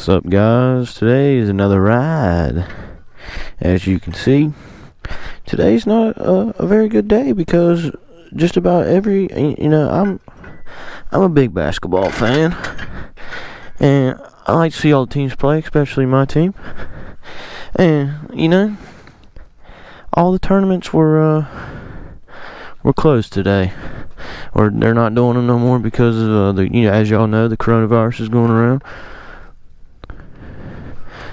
What's up, guys? Today is another ride. As you can see, today's not a very good day because just about every, I'm a big basketball fan, and I like to see all the teams play, especially my team. And all the tournaments were closed today, or they're not doing them no more because of as y'all know, the coronavirus is going around.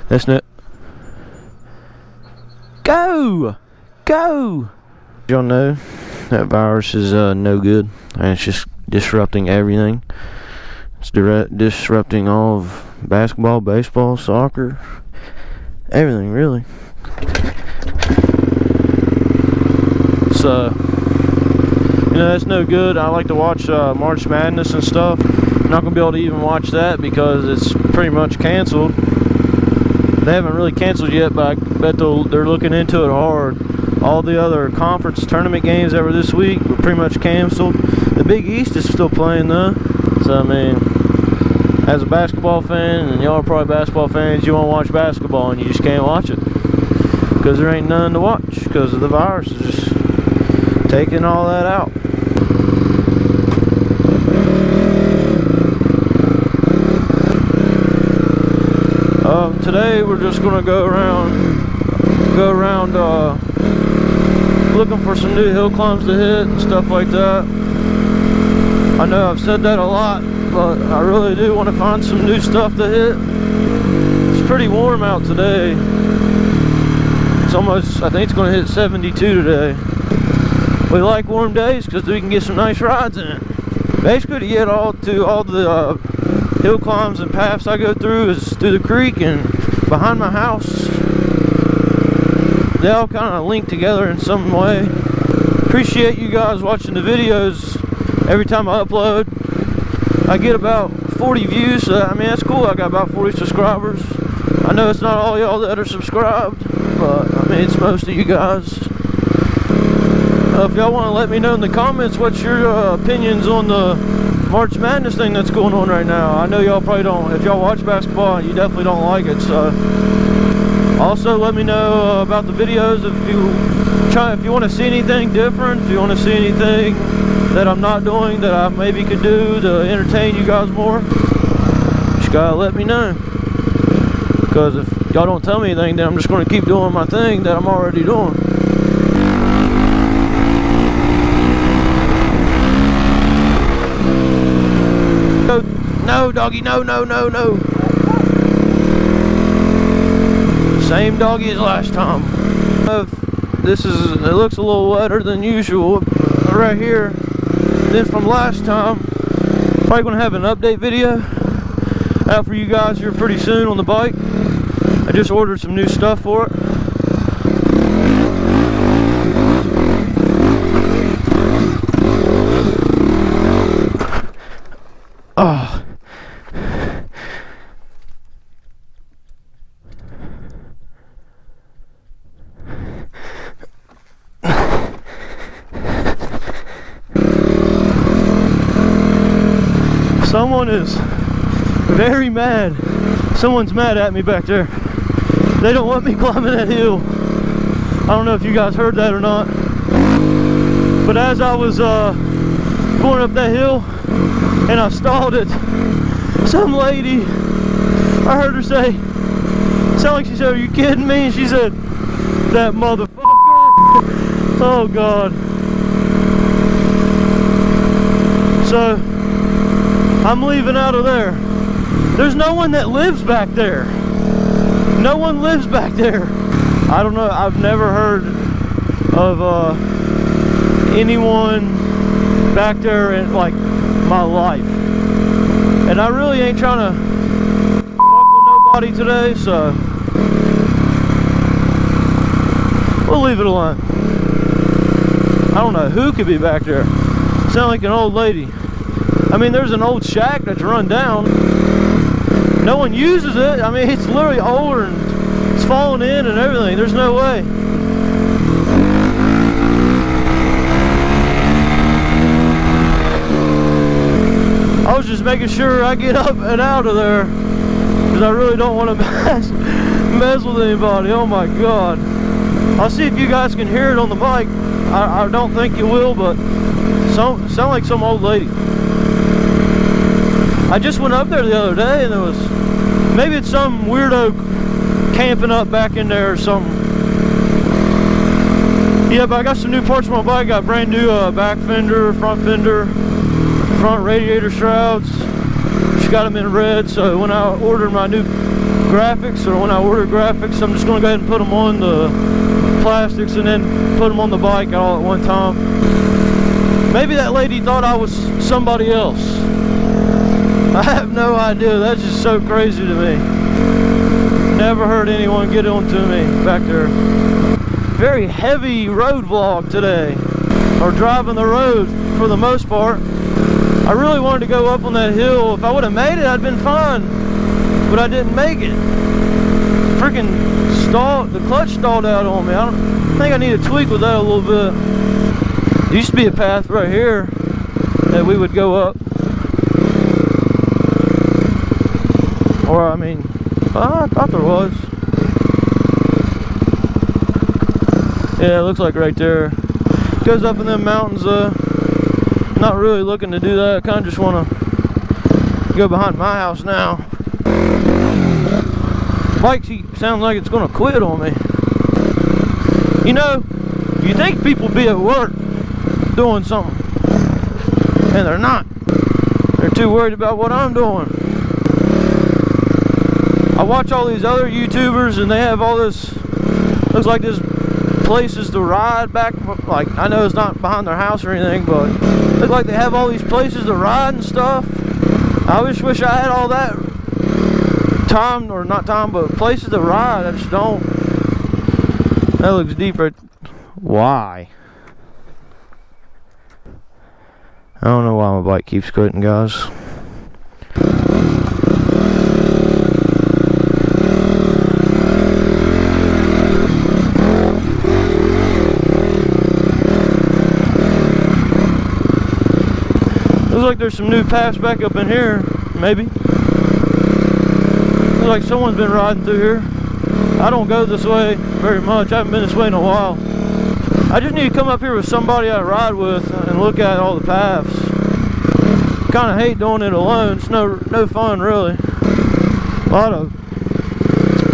That's not. Go! Y'all know that virus is no good, and it's just disrupting everything. It's disrupting all of basketball, baseball, soccer, everything really. So, that's no good. I like to watch March Madness and stuff. I'm not gonna be able to even watch that because it's pretty much canceled. They haven't really canceled yet, but I bet they're looking into it hard. All the other conference tournament games that were this week were pretty much canceled. The Big East is still playing though. So I mean, as a basketball fan, and y'all are probably basketball fans, you want to watch basketball and you just can't watch it because there ain't none to watch because of the virus is just taking all that out. Today we're just gonna go around looking for some new hill climbs to hit and stuff like that. I know I've said that a lot, but I really do want to find some new stuff to hit. It's pretty warm out today. It's almost, I think it's gonna hit 72 today. We like warm days because we can get some nice rides in it. Basically, to get all the hill climbs and paths I go through is through the creek and behind my house. They all kind of link together in some way. Appreciate you guys watching the videos. Every time I upload, I get about 40 views. So, I mean, that's cool. I got about 40 subscribers. I know it's not all y'all that are subscribed, but I mean, it's most of you guys. If y'all want to let me know in the comments what's your opinions on the March Madness thing that's going on right now. I know y'all probably don't. If y'all watch basketball, you definitely don't like it. So, also let me know about the videos if you want to see anything different. If you want to see anything that I'm not doing that I maybe could do to entertain you guys more, just gotta let me know. Because if y'all don't tell me anything, then I'm just going to keep doing my thing that I'm already doing. No, doggy, no. Same doggy as last time. It looks a little wetter than usual right here. Then from last time, probably gonna have an update video out for you guys here pretty soon on the bike. I just ordered some new stuff for it. Oh. Someone is very mad. Someone's mad at me back there. They don't want me climbing that hill. I don't know if you guys heard that or not. But as I was going up that hill and I stalled it, some lady, I heard her say, sound like she said, "Are you kidding me?" And she said, "That motherfucker." Oh God. So I'm leaving out of there. There's no one that lives back there. No one lives back there. I don't know. I've never heard of anyone back there in like my life. And I really ain't trying to fuck with nobody today, so we'll leave it alone. I don't know who could be back there. Sound like an old lady. I mean, there's an old shack that's run down. No one uses it. I mean, it's literally older and it's falling in and everything. There's no way. I was just making sure I get up and out of there. because I really don't want to mess with anybody. Oh my god. I'll see if you guys can hear it on the mic. I don't think you will, but sound like some old lady. I just went up there the other day and there was, maybe it's some weirdo camping up back in there or something. Yeah, but I got some new parts for my bike. Got brand new back fender, front radiator shrouds. Just got them in red, so when I ordered my new graphics, or when I ordered graphics, I'm just going to go ahead and put them on the plastics and then put them on the bike all at one time. Maybe that lady thought I was somebody else. I have no idea. That's just so crazy to me. Never heard anyone get onto me back there. Very heavy road vlog today, or driving the road for the most part. I really wanted to go up on that hill. If I would have made it, I'd been fine, but I didn't make it. Freaking stalled, the clutch stalled out on me. I think I need to tweak with that a little bit. There used to be a path right here that we would go up, or I mean, I thought there was. Yeah, it looks like right there. Goes up in them mountains. Not really looking to do that. I kind of just want to go behind my house now. Bike sounds like it's going to quit on me. You know, you think people be at work doing something, and they're not. They're too worried about what I'm doing. I watch all these other YouTubers and they have all this, looks like this places to ride back, like, I know it's not behind their house or anything, but look like they have all these places to ride and stuff. I just wish I had all that time, or not time, but places to ride. I just don't. That looks deep right. Why? I don't know why my bike keeps quitting, guys. Looks like there's some new paths back up in here, maybe. Looks like someone's been riding through here. I don't go this way very much. I haven't been this way in a while. I just need to come up here with somebody I ride with and look at all the paths. Kind of hate doing it alone. It's no fun, really. A lot of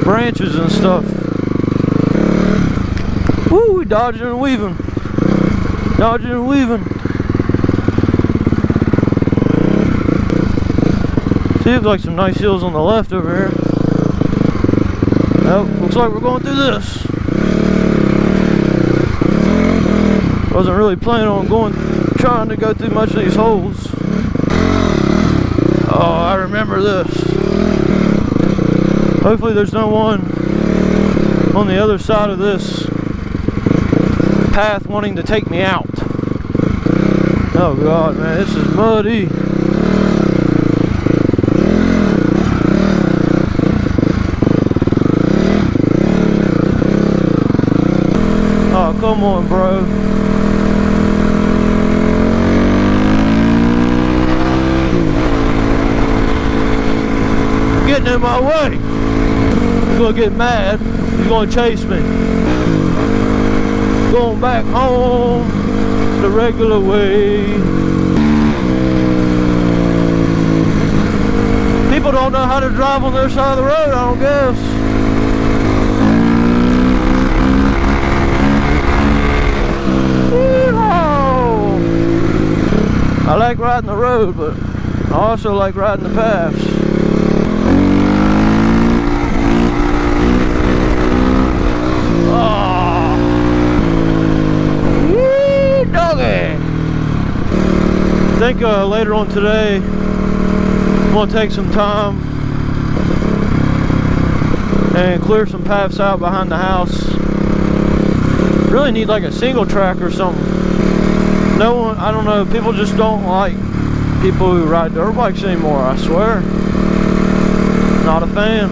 branches and stuff. Woo, we dodging and weaving. Dodging and weaving. Seems like some nice hills on the left over here. Nope, looks like we're going through this. Wasn't really planning on trying to go through much of these holes. Oh, I remember this. Hopefully there's no one on the other side of this path wanting to take me out. Oh God, man, this is muddy. Oh, come on, bro. Getting in my way. He's gonna get mad. He's gonna chase me. Going back home the regular way. People don't know how to drive on their side of the road, I don't guess. I like riding the road, but I also like riding the paths. Oh, yee, doggy! I think later on today, I'm going to take some time and clear some paths out behind the house. Really need like a single track or something. No one, I don't know, people just don't like people who ride dirt bikes anymore, I swear. Not a fan.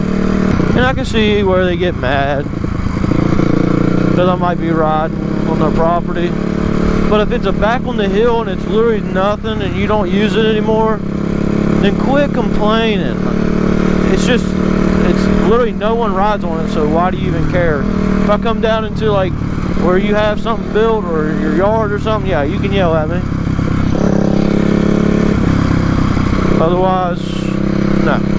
And I can see where they get mad, because I might be riding on their property. But if it's a back on the hill and it's literally nothing and you don't use it anymore, then quit complaining. It's just, it's literally no one rides on it, so why do you even care? If I come down into like where you have something built or your yard or something, yeah, you can yell at me. Otherwise, no.